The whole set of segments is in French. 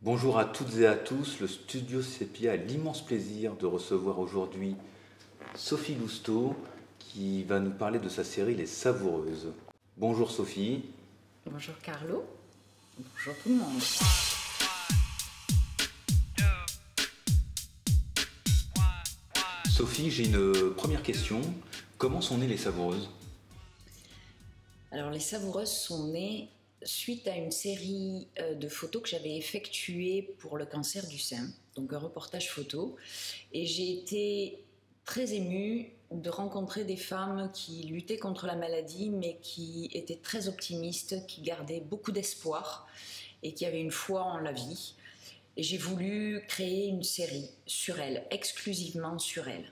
Bonjour à toutes et à tous, le Studio Sépia a l'immense plaisir de recevoir aujourd'hui Sophie Lousteau qui va nous parler de sa série Les Savoureuses. Bonjour Sophie. Bonjour Carlo, bonjour tout le monde. Sophie, j'ai une première question. Comment sont nées Les Savoureuses? Alors les Savoureuses sont nées suite à une série de photos que j'avais effectuées pour le cancer du sein, donc un reportage photo, et j'ai été très émue de rencontrer des femmes qui luttaient contre la maladie mais qui étaient très optimistes, qui gardaient beaucoup d'espoir et qui avaient une foi en la vie. Et j'ai voulu créer une série sur elles, exclusivement sur elles.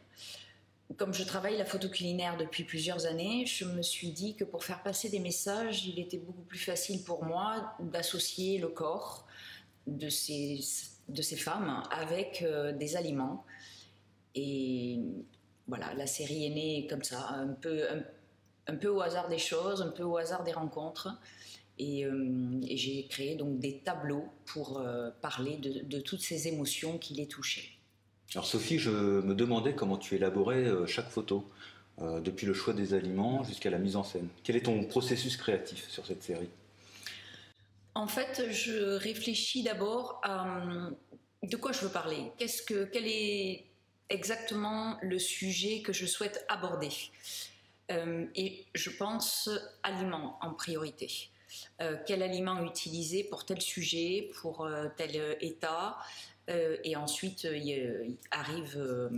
Comme je travaille la photo culinaire depuis plusieurs années, je me suis dit que pour faire passer des messages, il était beaucoup plus facile pour moi d'associer le corps de ces femmes avec des aliments. Et voilà, la série est née comme ça, un peu au hasard des choses, un peu au hasard des rencontres. Et j'ai créé donc des tableaux pour parler de toutes ces émotions qui les touchaient. Alors Sophie, je me demandais comment tu élaborais chaque photo, depuis le choix des aliments jusqu'à la mise en scène. Quel est ton processus créatif sur cette série? En fait, je réfléchis d'abord à de quoi je veux parler. Quel est exactement le sujet que je souhaite aborder? Et je pense aliments en priorité. Quel aliment utiliser pour tel sujet, pour tel état, et ensuite arrive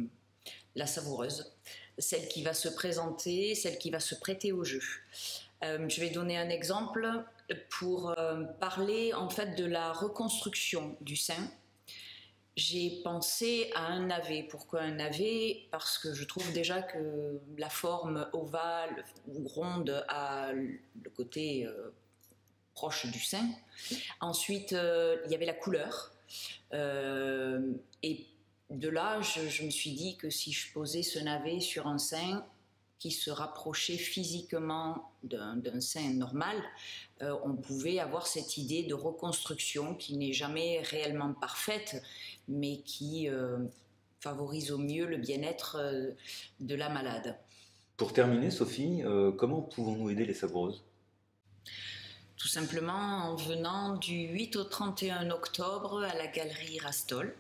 la savoureuse, celle qui va se présenter, celle qui va se prêter au jeu. Je vais donner un exemple pour parler en fait de la reconstruction du sein. J'ai pensé à un navet. Pourquoi un navet? Parce que je trouve déjà que la forme ovale ou ronde a le côté proche du sein. Ensuite, il y avait la couleur. Et de là, je me suis dit que si je posais ce navet sur un sein qui se rapprochait physiquement d'un sein normal, on pouvait avoir cette idée de reconstruction qui n'est jamais réellement parfaite, mais qui favorise au mieux le bien-être de la malade. Pour terminer, Sophie, comment pouvons-nous aider les Savoureuses? Tout simplement en venant du 8 au 31 octobre à la galerie Rastol,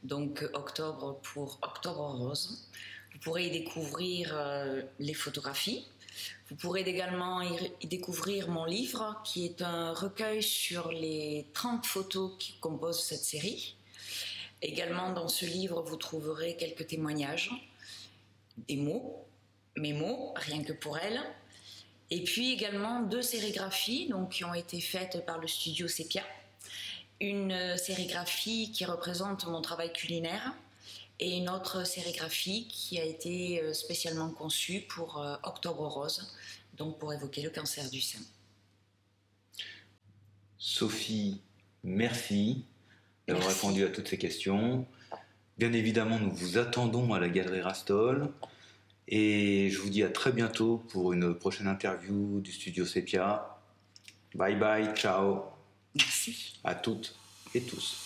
donc octobre pour Octobre Rose. Vous pourrez y découvrir les photographies. Vous pourrez également y découvrir mon livre qui est un recueil sur les 30 photos qui composent cette série. Également dans ce livre, vous trouverez quelques témoignages, des mots, mes mots, rien que pour elles. Et puis également 2 sérigraphies qui ont été faites par le Studio Sépia. Une sérigraphie qui représente mon travail culinaire et une autre sérigraphie qui a été spécialement conçue pour Octobre Rose, donc pour évoquer le cancer du sein. Sophie, merci d'avoir répondu à toutes ces questions. Bien évidemment, nous vous attendons à la galerie Rastol. Et je vous dis à très bientôt pour une prochaine interview du Studio Sépia. Bye bye, ciao. Merci. À toutes et tous.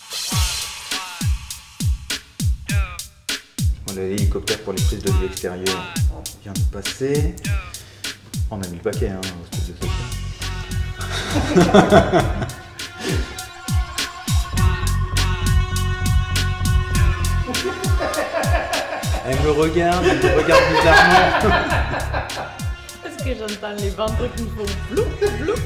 On a l'hélicoptère pour les prises de vue extérieures. On vient de passer. On a mis le paquet au Studio Sépia. Elle me regarde bizarrement. Est-ce que j'entends les ventres qui font bloup, bloup?